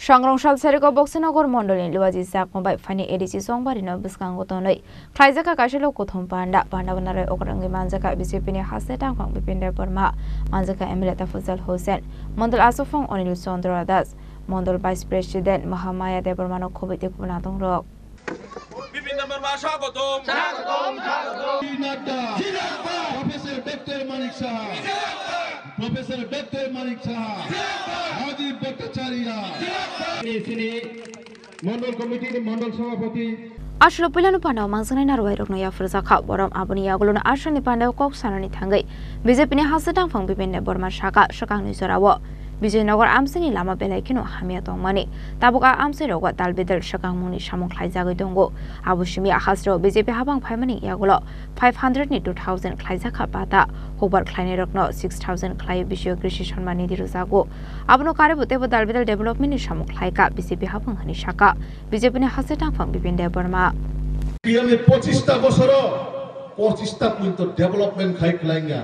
সংগ্রংশাল সারিক বক্সিনগর মন্ডলী লুয়াজি সাকমবাই funny ADC সংবারিনো বিস্কাঙ্গতनै খ্লাইজাকা কাশিলো কোথম পান্ডাবনারে অকরঙ্গি মানজাকা বিজেপিনি হাসে টাংফাং বিপিনদের বর্মা মানজাকা এমএলএ তাফাজ্জাল হোসেন মন্ডল আসফং অনিল চন্দ্র দাস মন্ডল ভাইস প্রেসিডেন্ট মহামায়া দেববর্মানো খুবইতে কুনাতং রক বিপিন বর্মা স্বাগতম স্বাগতম professor doctor Manik Saha professor doctor Manik Saha Rajib ভট্টাচার্যরা মন্ডল কমিটির মন্ডল সভাপতি Ashlo pilanu pandau mangsane narwai rokno ya furzakha boram abuni yaguluna ashani pandau kok sanani thangai BJP ni hasadang phang bipinne borma shaka shakang ni sorawo Vijaynagar amsini lama belaikino hamia tongmani tabuka amse roga dalbedel shakang muni samung khlaijagoi dongo abushimi ahasro BJP habang phaimani yagulo 500 ni 2000 khlaijaka pata hobar khlaine rokno 6000 khlai bisyo krishi সম্মানি দিরুজাগো abno karebute bo dalbedel development ni samung khlaika BJP habang hani shaka BJP ni hasadang phang bipinde borma পিএমএ 25টা বছর 25টা পর্যন্ত development খাইক্লাইঙ্গা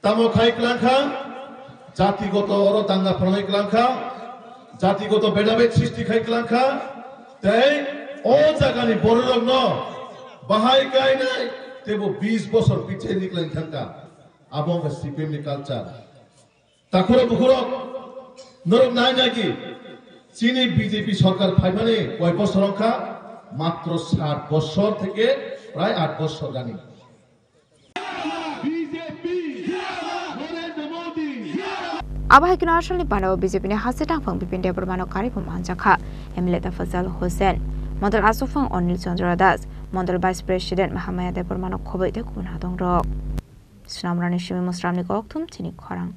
তামো খাইক্লাংখা জাতিগত অরতাঙ্গা ফরাইক্লাংখা জাতিগত ভেদাভেদ সৃষ্টি খাইক্লাংখা তাই ও জাগানি বড়রং ন বাহাই গাই নাই তেবো 20 বছর পিছে নিকলেন থাকা আবং সিপিএম নি কালচার তাখরে বুখরো নরক নাই নাকি চীনি বিজেপি সরকার ফাইমানে কয় বছর রক্ষা মাত্র 60 বছর থেকে প্রায় 8 বছর জানি BJP Narendra Modi Abahai kina ashali pandau BJP ni hasetang phang bipinde bormano karibum anjakha MLA Tafazzal Hosen Mandal Asufang Onil Chandra Das Mandal Vice President Mahamaya Debormano khobai te kunadong rok Snamrani Shimi Musramni kokthum chini khorang